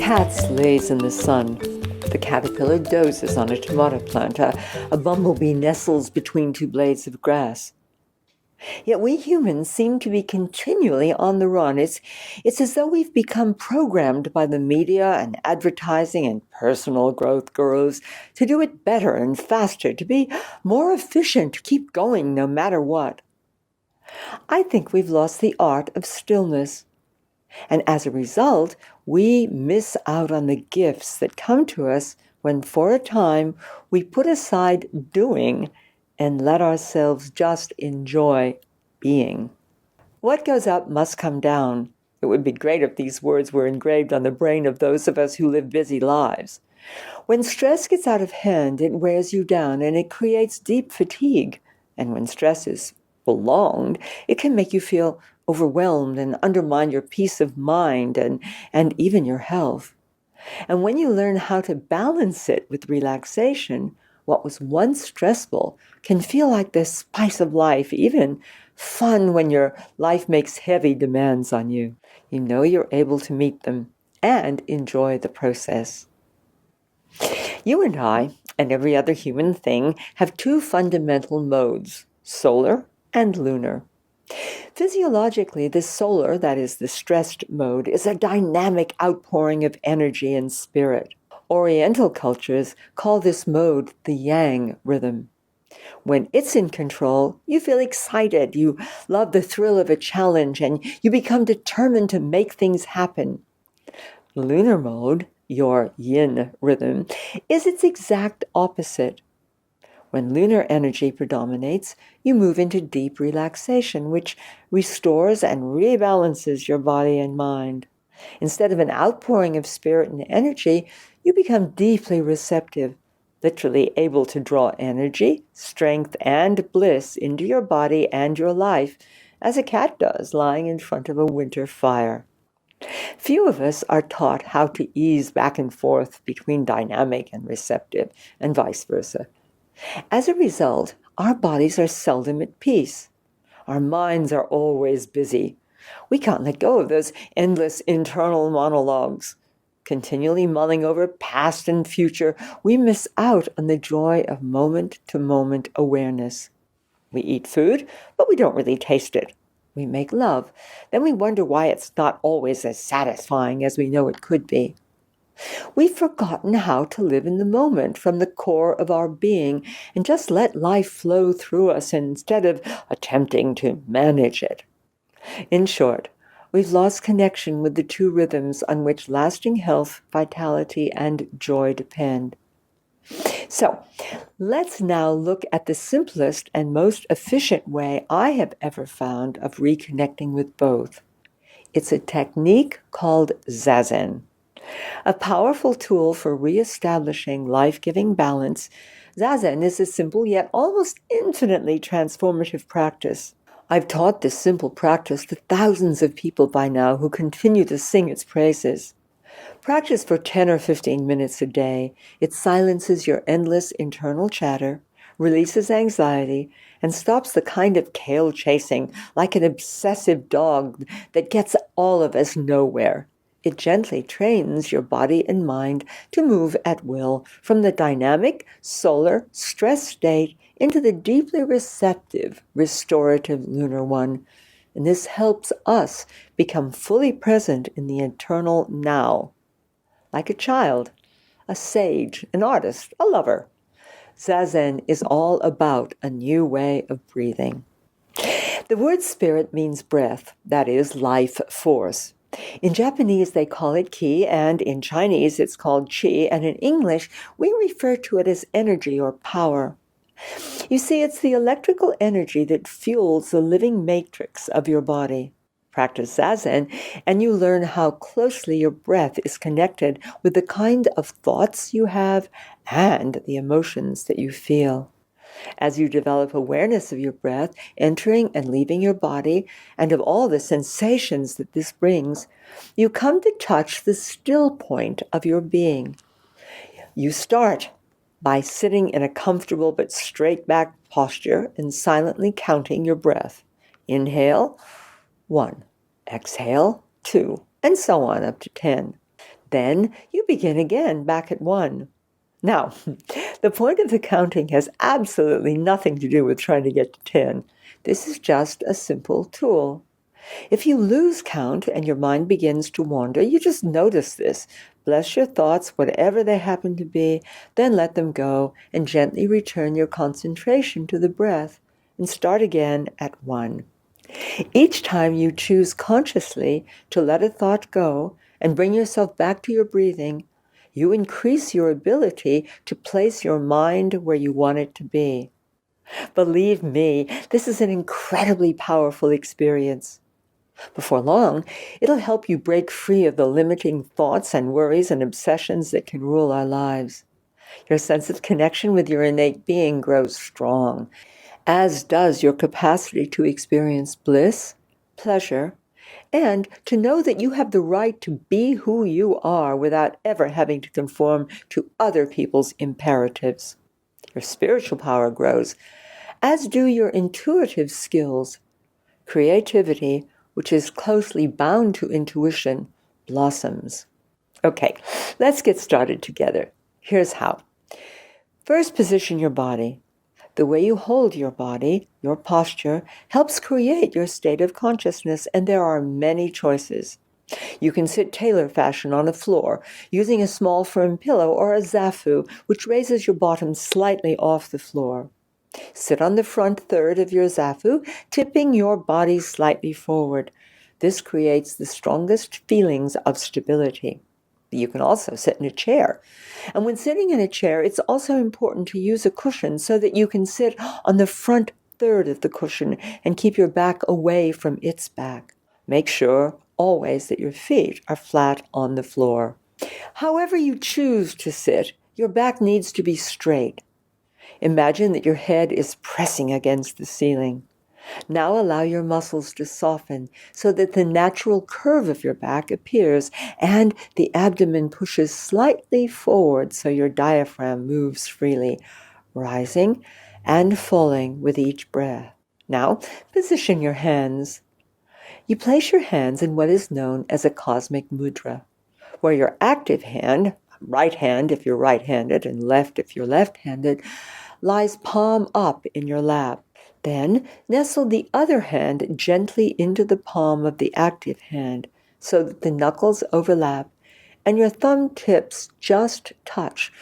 Cats laze in the sun. The caterpillar dozes on a tomato plant. A bumblebee nestles between two blades of grass. Yet we humans seem to be continually on the run. It's as though we've become programmed by the media and advertising and personal growth gurus to do it better and faster, to be more efficient, to keep going no matter what. I think we've lost the art of stillness. And as a result, we miss out on the gifts that come to us when, for a time, we put aside doing and let ourselves just enjoy being. What goes up must come down. It would be great if these words were engraved on the brain of those of us who live busy lives. When stress gets out of hand, it wears you down and it creates deep fatigue. And when stress is prolonged, it can make you feel overwhelmed and undermine your peace of mind and even your health. And when you learn how to balance it with relaxation, what was once stressful can feel like the spice of life, even fun when your life makes heavy demands on you. You know you're able to meet them and enjoy the process. You and I, and every other human thing, have two fundamental modes, solar and lunar. Physiologically, the solar, that is the stressed mode, is a dynamic outpouring of energy and spirit. Oriental cultures call this mode the yang rhythm. When it's in control, you feel excited, you love the thrill of a challenge, and you become determined to make things happen. Lunar mode, your yin rhythm, is its exact opposite. When lunar energy predominates, you move into deep relaxation, which restores and rebalances your body and mind. Instead of an outpouring of spirit and energy, you become deeply receptive, literally able to draw energy, strength, and bliss into your body and your life, as a cat does lying in front of a winter fire. Few of us are taught how to ease back and forth between dynamic and receptive, and vice versa. As a result, our bodies are seldom at peace. Our minds are always busy. We can't let go of those endless internal monologues. Continually mulling over past and future, we miss out on the joy of moment-to-moment awareness. We eat food, but we don't really taste it. We make love. Then we wonder why it's not always as satisfying as we know it could be. We've forgotten how to live in the moment from the core of our being and just let life flow through us instead of attempting to manage it. In short, we've lost connection with the two rhythms on which lasting health, vitality, and joy depend. So, let's now look at the simplest and most efficient way I have ever found of reconnecting with both. It's a technique called Zazen. A powerful tool for reestablishing life-giving balance, Zazen is a simple yet almost infinitely transformative practice. I've taught this simple practice to thousands of people by now who continue to sing its praises. Practice for 10 or 15 minutes a day. It silences your endless internal chatter, releases anxiety, and stops the kind of tail chasing like an obsessive dog that gets all of us nowhere. It gently trains your body and mind to move at will from the dynamic, solar, stress state into the deeply receptive, restorative lunar one. And this helps us become fully present in the eternal now. Like a child, a sage, an artist, a lover. Zazen is all about a new way of breathing. The word spirit means breath, that is, life force. In Japanese, they call it ki, and in Chinese, it's called qi, and in English, we refer to it as energy or power. You see, it's the electrical energy that fuels the living matrix of your body. Practice Zazen, and you learn how closely your breath is connected with the kind of thoughts you have and the emotions that you feel. As you develop awareness of your breath entering and leaving your body and of all the sensations that this brings, you come to touch the still point of your being. You start by sitting in a comfortable but straight back posture and silently counting your breath. Inhale, 1. Exhale, 2, and so on up to 10. Then you begin again back at 1. Now, the point of the counting has absolutely nothing to do with trying to get to 10. This is just a simple tool. If you lose count and your mind begins to wander, you just notice this. Bless your thoughts, whatever they happen to be, then let them go and gently return your concentration to the breath and start again at 1. Each time you choose consciously to let a thought go and bring yourself back to your breathing, you increase your ability to place your mind where you want it to be. Believe me, this is an incredibly powerful experience. Before long, it'll help you break free of the limiting thoughts and worries and obsessions that can rule our lives. Your sense of connection with your innate being grows strong, as does your capacity to experience bliss, pleasure, and to know that you have the right to be who you are without ever having to conform to other people's imperatives. Your spiritual power grows, as do your intuitive skills. Creativity, which is closely bound to intuition, blossoms. Okay, let's get started together. Here's how. First, position your body. The way you hold your body, your posture, helps create your state of consciousness, and there are many choices. You can sit tailor fashion on a floor, using a small firm pillow or a zafu, which raises your bottom slightly off the floor. Sit on the front third of your zafu, tipping your body slightly forward. This creates the strongest feelings of stability. You can also sit in a chair. And when sitting in a chair, it's also important to use a cushion so that you can sit on the front third of the cushion and keep your back away from its back. Make sure always that your feet are flat on the floor. However you choose to sit, your back needs to be straight. Imagine that your head is pressing against the ceiling. Now allow your muscles to soften so that the natural curve of your back appears and the abdomen pushes slightly forward so your diaphragm moves freely, rising and falling with each breath. Now position your hands. You place your hands in what is known as a cosmic mudra, where your active hand, right hand if you're right-handed and left if you're left-handed, lies palm up in your lap. Then nestle the other hand gently into the palm of the active hand so that the knuckles overlap and your thumb tips just touch,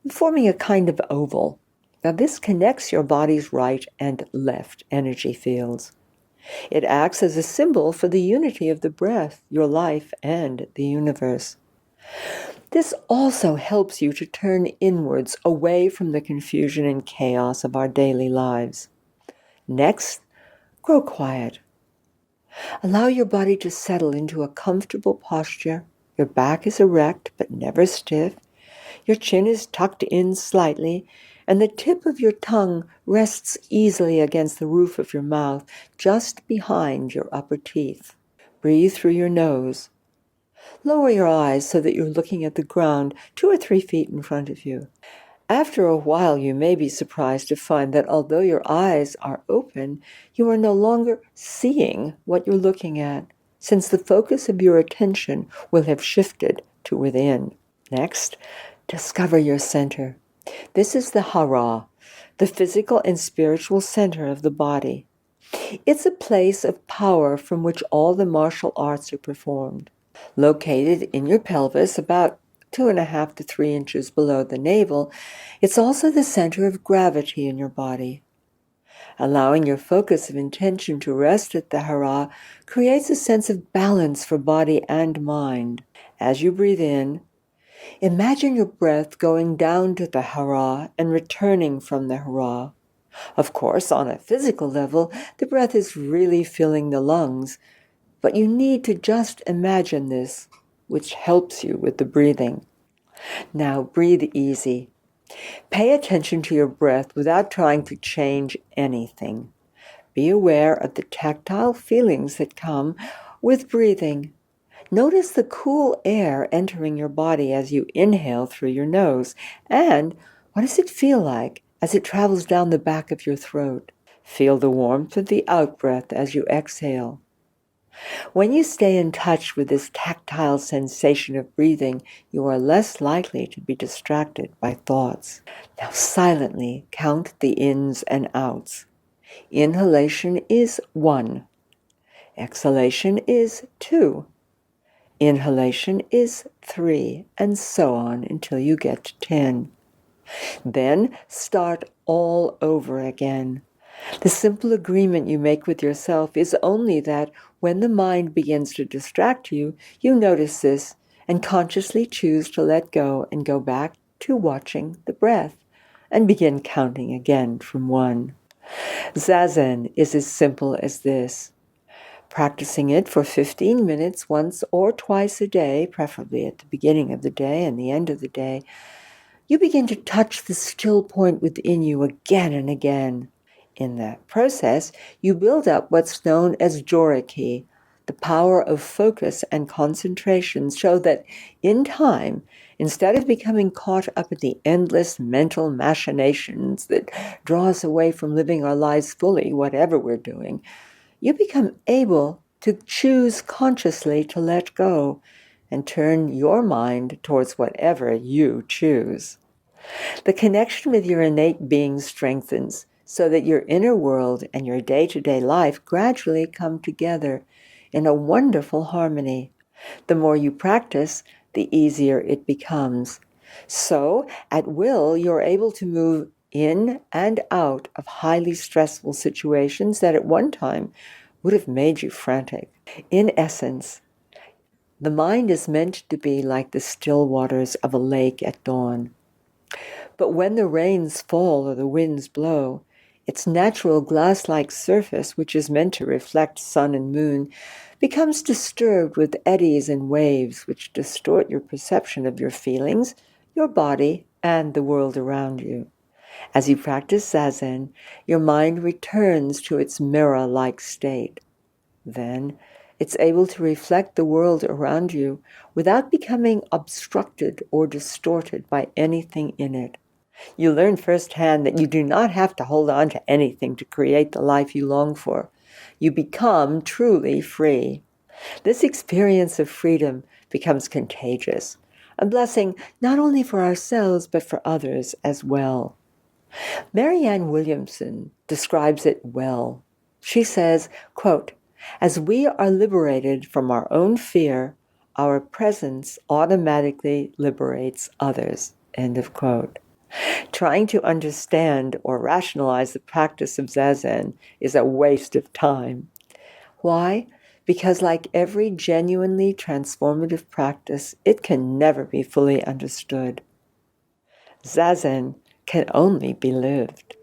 forming a kind of oval. Now this connects your body's right and left energy fields. It acts as a symbol for the unity of the breath, your life, and the universe. This also helps you to turn inwards away from the confusion and chaos of our daily lives. Next, grow quiet. Allow your body to settle into a comfortable posture. Your back is erect but never stiff. Your chin is tucked in slightly, and the tip of your tongue rests easily against the roof of your mouth, just behind your upper teeth. Breathe through your nose. Lower your eyes so that you're looking at the ground 2 or 3 feet in front of you. After a while, you may be surprised to find that although your eyes are open, you are no longer seeing what you're looking at, since the focus of your attention will have shifted to within. Next, discover your center. This is the hara, the physical and spiritual center of the body. It's a place of power from which all the martial arts are performed. Located in your pelvis, about 2.5 to 3 inches below the navel, it's also the center of gravity in your body. Allowing your focus of intention to rest at the hara creates a sense of balance for body and mind. As you breathe in, imagine your breath going down to the hara and returning from the hara. Of course, on a physical level, the breath is really filling the lungs, but you need to just imagine this, which helps you with the breathing. Now breathe easy. Pay attention to your breath without trying to change anything. Be aware of the tactile feelings that come with breathing. Notice the cool air entering your body as you inhale through your nose, and what does it feel like as it travels down the back of your throat? Feel the warmth of the out-breath as you exhale. When you stay in touch with this tactile sensation of breathing, you are less likely to be distracted by thoughts. Now silently count the ins and outs. Inhalation is 1. Exhalation is 2. Inhalation is 3, and so on until you get to 10. Then start all over again. The simple agreement you make with yourself is only that when the mind begins to distract you, you notice this and consciously choose to let go and go back to watching the breath and begin counting again from 1. Zazen is as simple as this. Practicing it for 15 minutes once or twice a day, preferably at the beginning of the day and the end of the day, you begin to touch the still point within you again and again. In that process, you build up what's known as joriki, the power of focus and concentration, so that in time, instead of becoming caught up in the endless mental machinations that draw us away from living our lives fully, whatever we're doing, you become able to choose consciously to let go and turn your mind towards whatever you choose. The connection with your innate being strengthens so that your inner world and your day-to-day life gradually come together in a wonderful harmony. The more you practice, the easier it becomes. So, at will, you're able to move in and out of highly stressful situations that at one time would have made you frantic. In essence, the mind is meant to be like the still waters of a lake at dawn. But when the rains fall or the winds blow, its natural glass-like surface, which is meant to reflect sun and moon, becomes disturbed with eddies and waves which distort your perception of your feelings, your body, and the world around you. As you practice Zazen, your mind returns to its mirror-like state. Then, it's able to reflect the world around you without becoming obstructed or distorted by anything in it. You learn firsthand that you do not have to hold on to anything to create the life you long for. You become truly free. This experience of freedom becomes contagious, a blessing not only for ourselves but for others as well. Marianne Williamson describes it well. She says, quote, "As we are liberated from our own fear, our presence automatically liberates others." End of quote. Trying to understand or rationalize the practice of Zazen is a waste of time. Why? Because like every genuinely transformative practice, it can never be fully understood. Zazen can only be lived.